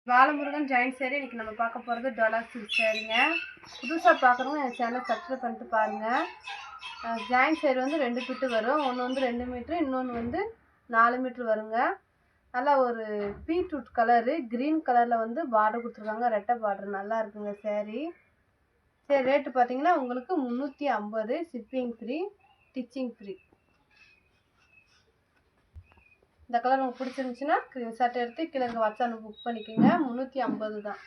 Balamurugan joint sari இன்னைக்கு நம்ம பார்க்க போகிறது டோலா சில்க் சேரீங்க. புதுசாக பார்க்குறவங்க என் சேனல் சப்ஸ்கிரைப் பண்ணிட்டு பாருங்கள். ஜாயின்ட் சேரீ வந்து 2 பிட்டு வரும். ஒன்று வந்து 2 மீட்ரு, இன்னொன்று வந்து 4 மீட்ரு வருங்க. நல்லா ஒரு பீட்ரூட் கலரு க்ரீன் கலரில் வந்து பார்டர் கொடுத்துருக்காங்க. ரெட்டை பார்டர் நல்லா இருக்குங்க சேரீ. சரி, ரேட்டு பார்த்தீங்கன்னா உங்களுக்கு 350, ஷிப்பிங் ஃப்ரீ, ஸ்டிச்சிங் ஃப்ரீ. இந்த கலர் உங்களுக்கு பிடிச்சிருந்துச்சுன்னா ஸ்க்ரீன்ஷாட் எடுத்து கீழே இருக்க வாட்ஸ்அப்பில் புக் பண்ணிக்கோங்க. 350 தான்.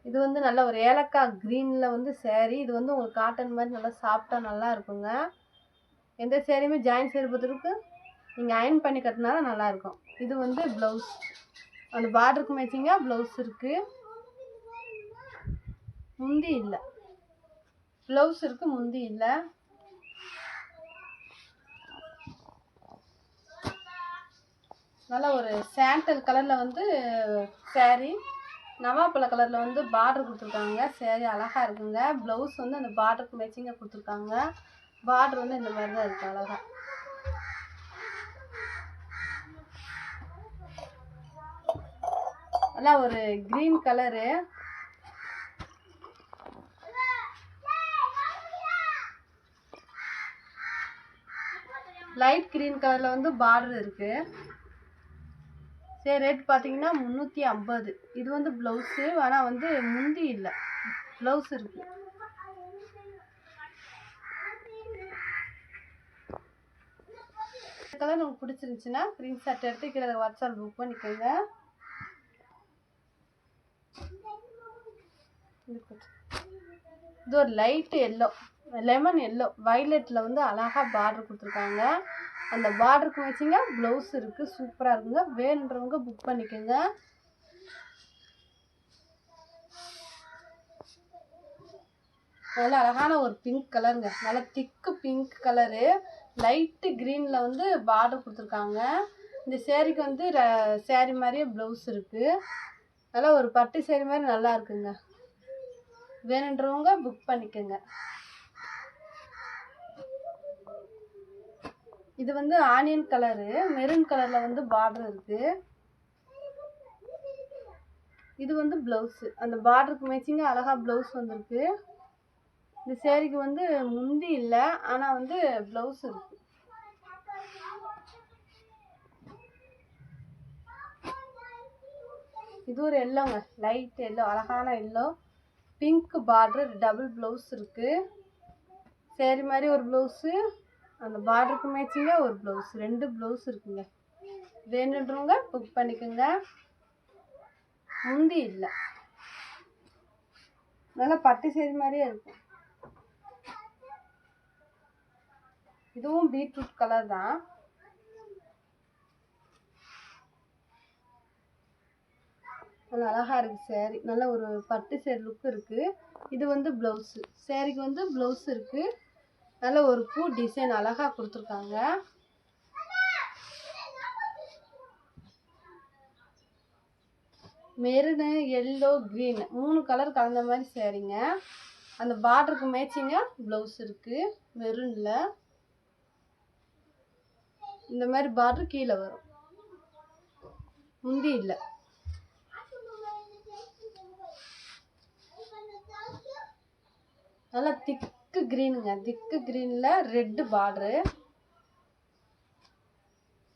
இது வந்து நல்ல ஒரு ஏலக்காய் க்ரீனில் வந்து சேரீ. இது வந்து உங்களுக்கு காட்டன் மாதிரி நல்லா சாஃப்டாக நல்லா இருக்குங்க. எந்த சேரீயுமே ஜாயின் சேரீ பொறுத்தவரைக்கு நீங்கள் அயன் பண்ணி கட்டினாலும் நல்லாயிருக்கும். இது வந்து ப்ளவுஸ், அந்த பார்டருக்கு மேட்சிங்காக ப்ளவுஸ் இருக்குது. முந்தி இல்லை, ப்ளவுஸ் இருக்குது, முந்தி இல்லை. நல்லா ஒரு சாண்டல் கலரில் வந்து சேரீ, நவாப்பழ கலரில் வந்து பார்டர் கொடுத்துருக்காங்க. சேரீ அழகாக இருக்குங்க. ப்ளவுஸ் வந்து அந்த பார்டருக்கு மேட்சிங்காக கொடுத்துருக்காங்க. பார்டர் வந்து இந்த மாதிரி தான் இருக்குது அழகாக. நல்லா ஒரு க்ரீன் கலரு, லைட் க்ரீன் கலரில் வந்து பார்டர் இருக்குது. சரி, ரேட் பார்த்தீங்கன்னா 350. இது வந்து ப்ளவுஸு, ஆனால் வந்து முந்தி இல்லை, ப்ளவுஸ் இருக்குது. இந்த கலர் உங்களுக்கு பிடிச்சிருந்துச்சுன்னா ஸ்க்ரீன்ஷாட் எடுத்து கீழே வாட்ஸ்அப் புக் பண்ணிக்கோங்க. இது ஒரு லைட் எல்லோ, லெமன் எல்லோ, வைலட்டில் வந்து அழகாக பார்டர் கொடுத்துருக்காங்க. அந்த பார்டருக்கு வச்சிங்க ப்ளவுஸ் இருக்குது. சூப்பராக இருக்குங்க. வேணுன்றவங்க புக் பண்ணிக்கோங்க. நல்லா அழகான ஒரு பிங்க் கலருங்க, நல்லா திக்கு பிங்க் கலரு, லைட்டு க்ரீனில் வந்து பார்டர் கொடுத்துருக்காங்க. இந்த சேரீக்கு வந்து சேரீ மாதிரியே ப்ளவுஸ் இருக்குது. நல்லா ஒரு பட்டு சேரீ மாதிரி நல்லா இருக்குங்க. வேணுன்றவங்க புக் பண்ணிக்கோங்க. இது வந்து ஆனியன் கலரு, மெரூன் கலரில் வந்து பார்டர் இருக்குது. இது வந்து ப்ளவுஸு, அந்த பார்டருக்கு மேட்சிங்காக அழகாக ப்ளவுஸ் வந்திருக்கு. இந்த சேரீக்கு வந்து முந்தி இல்லை, ஆனால் வந்து ப்ளவுஸ் இருக்குது. இது ஒரு எல்லோங்க, லைட் எல்லோ, அழகான yellow, pink border, double blouse இருக்குது. சேரீ மாதிரி ஒரு ப்ளவுஸு, அந்த பார்டருக்கு மேட்சிங்காக ஒரு ப்ளவுஸ், 2 ப்ளவுஸ் இருக்குங்க. வேணுன்றவங்க புக் பண்ணிக்கோங்க. முந்தி இல்லை, நல்லா பட்டு சேரீ மாதிரியே இருக்கும். இதுவும் பீட்ரூட் கலர் தான். நல்லா அழகாக இருக்குது சேரீ. நல்ல ஒரு பட்டு சேரீ லுக் இருக்குது. இது வந்து ப்ளவுஸு, சேரீக்கு வந்து ப்ளவுஸ் இருக்குது. நல்ல ஒரு பூ டிசைன் அழகாக கொடுத்துருக்காங்க. மெரூனு, எல்லோ, க்ரீன் 3 கலர் கலந்த மாதிரி சேரீங்க. அந்த பார்டருக்கு மேட்சிங்காக ப்ளவுஸ் இருக்குது. மெரூனில் இந்த மாதிரி பார்டர் கீழே வரும். முந்தி இல்லை. நல்லா திக்கு க்ரீனுங்க, திக்கு க்ரீனில் ரெட்டு பார்டரு.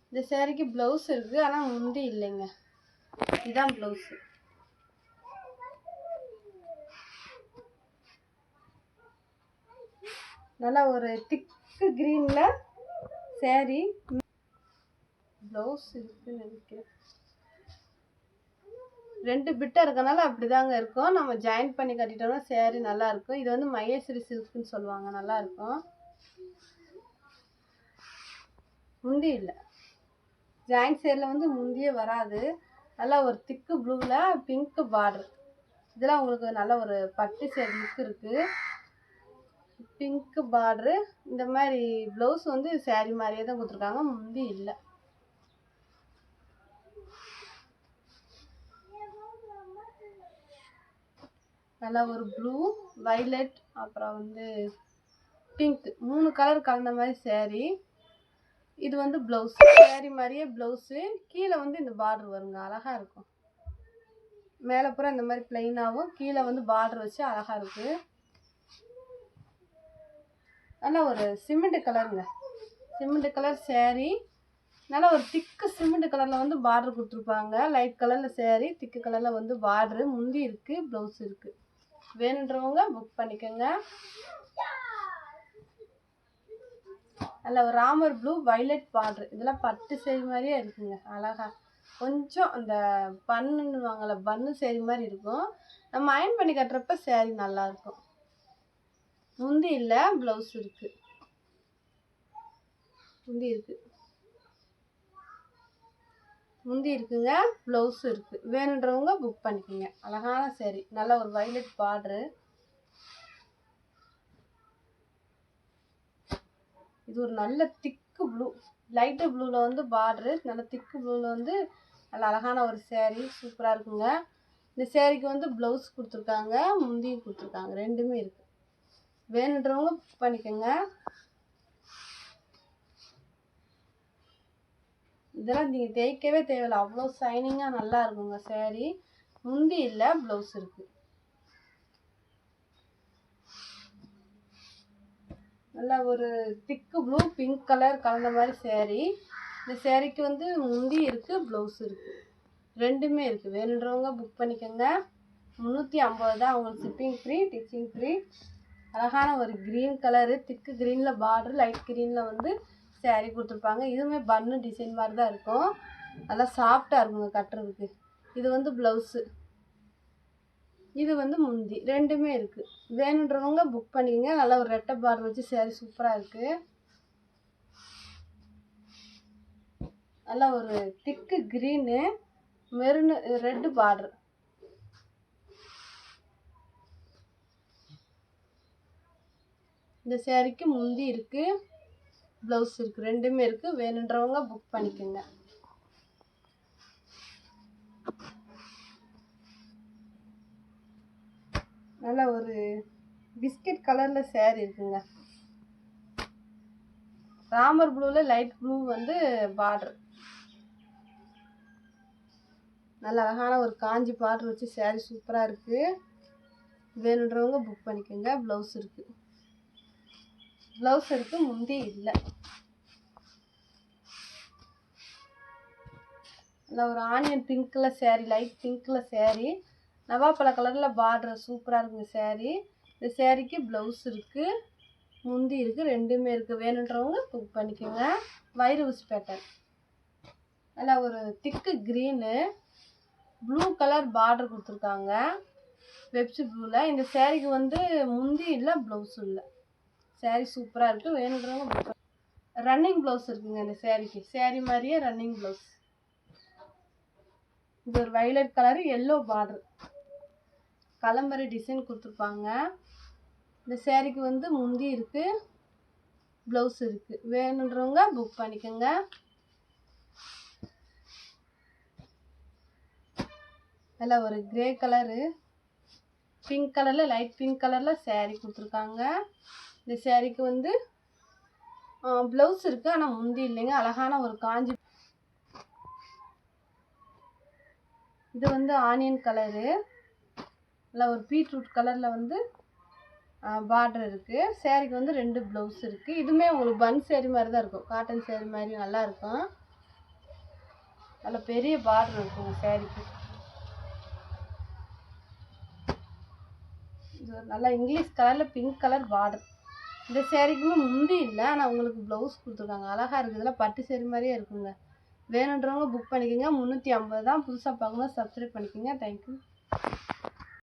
இந்த சேரீக்கு ப்ளவுஸ் இருக்குது, ஆனால் முந்தி இல்லைங்க. இதுதான் ப்ளவுஸு. நல்லா ஒரு திக்கு க்ரீனில் சேரீ, ப்ளவுஸ் இருக்குன்னு நினைக்கிறேன். 2 பிட்டாக இருக்கனால அப்படி தாங்க இருக்கும். நம்ம ஜாயின் பண்ணி கட்டிட்டோம்னா சேரீ நல்லாயிருக்கும். இது வந்து மகேஸ்வரி சில்க்குன்னு சொல்லுவாங்க, நல்லாயிருக்கும். முந்தி இல்லை, ஜாயின் சேரில் வந்து முந்தியே வராது. நல்லா ஒரு திக்கு ப்ளூவில் பிங்க் பார்டர். இதெல்லாம் உங்களுக்கு நல்ல ஒரு பட்டு சேரீ லுக் இருக்குது. பிங்க் பார்டரு, இந்த மாதிரி ப்ளவுஸ் வந்து சேரீ மாதிரியே தான் கொடுத்துருக்காங்க. முந்தி இல்லை. நல்லா ஒரு ப்ளூ, வைலட், அப்புறம் வந்து பிங்க் 3 கலர் கலந்த மாதிரி saree. இது வந்து ப்ளவுஸ், saree மாதிரியே ப்ளவுஸு. கீழே வந்து இந்த பார்டர் வருங்க, அழகாக இருக்கும். மேலே பூரா இந்த மாதிரி பிளைனாகவும் கீழே வந்து பார்டர் வச்சு அழகாக இருக்குது. நல்லா ஒரு சிமெண்ட் கலருங்க, சிமெண்ட் கலர் saree. நல்லா ஒரு திக்கு சிமெண்ட் கலரில் வந்து பார்டர் கொடுத்துருப்பாங்க. லைட் கலரில் saree, திக்கு கலரில் வந்து பார்டரு. முந்தி இருக்குது, ப்ளவுஸ் இருக்குது. வேணுன்றவங்க புக் பண்ணிக்கோங்க. நல்ல ஒரு ராமர் ப்ளூ வைலட் பார்டர். இதெல்லாம் பட்டு saree மாதிரியே இருக்குங்க, அழகா. கொஞ்சம் அந்த பண்ணுவாங்கள்ல, பன்னு saree மாதிரி இருக்கும். நம்ம அயன் பண்ணி கட்டுறப்ப saree நல்லாயிருக்கும். முந்தி இல்லை, ப்ளவுஸ் இருக்குது. முந்தி இருக்குது, முந்தி இருக்குங்க, ப்ளவுஸ் இருக்குது. வேணுன்றவங்க புக் பண்ணிக்கோங்க. அழகான saree, நல்ல ஒரு வைலட் பார்டரு. இது ஒரு நல்ல திக்கு ப்ளூ, லைட்டு ப்ளூவில் வந்து பார்டரு. நல்ல திக்கு ப்ளூவில் வந்து நல்ல அழகான ஒரு saree, சூப்பராக இருக்குங்க. இந்த சேரீக்கு வந்து ப்ளவுஸ் கொடுத்துருக்காங்க, முந்தியும் கொடுத்துருக்காங்க, ரெண்டுமே இருக்குது. வேணுன்றவங்க புக் பண்ணிக்கோங்க. இதெல்லாம் நீங்கள் தேய்க்கவே தேவையில்லை, அவ்வளோ ஷைனிங்காக நல்லா இருக்குங்க saree. முந்தி இல்லை, ப்ளவுஸ் இருக்குது. நல்லா ஒரு திக்கு ப்ளூ பிங்க் கலர் கலந்த மாதிரி saree. இந்த சேரீக்கு வந்து முந்தி இருக்குது, ப்ளவுஸ் இருக்குது, ரெண்டுமே இருக்குது. வேணுன்றவங்க புக் பண்ணிக்கோங்க. 350 தான், உங்களுக்கு ஷிப்பிங் ஃப்ரீ, டிச்சிங் ஃப்ரீ. அழகான ஒரு க்ரீன் கலரு, திக்கு க்ரீனில் பார்டர், லைட் க்ரீனில் வந்து saree கொடுத்துருப்பாங்க. இதுவுமே பன்னு டிசைன் மாதிரி தான் இருக்கும், நல்லா சாஃப்டாக இருக்குங்க கட்டுறதுக்கு. இது வந்து ப்ளவுஸு, இது வந்து முந்தி, ரெண்டுமே இருக்குது. வேணுன்றவங்க புக் பண்ணிக்கங்க. நல்லா ஒரு ரெட்டை பார்டர் வச்சு saree சூப்பராக இருக்குது. நல்லா ஒரு திக்கு க்ரீனு மெரூனு ரெட்டு பார்டர். இந்த சேரீக்கு முந்தி இருக்குது, ப்ளவுஸ் இருக்குது, ரெண்டுமே இருக்குது. வேணுன்றவங்க புக் பண்ணிக்கோங்க. நல்ல ஒரு பிஸ்கட் கலரில் saree இருக்குங்க. ராமர் ப்ளூவில் லைட் ப்ளூ வந்து பார்டர். நல்ல அழகான ஒரு காஞ்சி பார்டர் வச்சு saree சூப்பராக இருக்குது. வேணுன்றவங்க புக் பண்ணிக்கோங்க. ப்ளவுஸ் இருக்குது, ப்ளவுஸ் இருக்குது, முந்தி இல்லை. நல்ல ஒரு ஆனியன் பிங்க்கில் saree, லைட் பிங்க்கில் saree. நவாப்பழ கலரில் பார்டர் சூப்பராக இருக்குங்க saree. இந்த சேரீக்கு ப்ளவுஸ் இருக்குது, முந்தி இருக்குது, ரெண்டுமே இருக்குது. வேணுன்றவங்க புக் பண்ணிக்கோங்க. வயிறு ஊசி பேட்டர்ன். நல்லா ஒரு திக்கு க்ரீனு ப்ளூ கலர் பார்டர் கொடுத்துருக்காங்க, வெப்சி ப்ளூவில். இந்த சேரீக்கு வந்து முந்தி இல்லை, ப்ளவுஸும் இல்லை. saree சூப்பராக இருக்குது. வேணுன்றவங்க புக். ரன்னிங் ப்ளவுஸ் இருக்குங்க இந்த சேரீக்கு, saree மாதிரியே ரன்னிங் ப்ளவுஸ். இது ஒரு violet colour, yellow border, kalamkari design கொடுத்துருப்பாங்க. இந்த சேரீக்கு வந்து முந்தி இருக்குது, ப்ளவுஸ் இருக்குது. வேணுன்றவங்க புக் பண்ணிக்கோங்க. நல்லா ஒரு கிரே கலரு, பிங்க் கலரில், லைட் பிங்க் கலரில் saree கொடுத்துருக்காங்க. இந்த சேரீக்கு வந்து ப்ளவுஸ் இருக்குது, ஆனால் முந்தி இல்லைங்க. அழகான ஒரு காஞ்சி. இது வந்து ஆனியன் கலரு, இல்லை ஒரு பீட்ரூட் கலரில் வந்து பார்டர் இருக்குது. சேரீக்கு வந்து 2 ப்ளவுஸ் இருக்குது. இதுவுமே உங்களுக்கு பன் saree மாதிரி தான் இருக்கும், காட்டன் saree மாதிரி நல்லாயிருக்கும். நல்ல பெரிய பார்டர் இருக்குங்க சேரீக்கு. இது நல்லா இங்கிலீஷ் கலரில் பிங்க் கலர் பார்டர். இந்த சேரீக்குமே முந்தி இல்லை, ஆனால் உங்களுக்கு ப்ளவுஸ் கொடுத்துருக்காங்க, அழகாக இருக்குது. இதெல்லாம் பட்டு saree மாதிரியே இருக்குங்க. வேணுன்றவங்க புக் பண்ணிக்கோங்க. 350 தான். புதுசாக பார்க்கணும், சப்ஸ்கிரைப் பண்ணிக்கோங்க. தேங்க்யூ.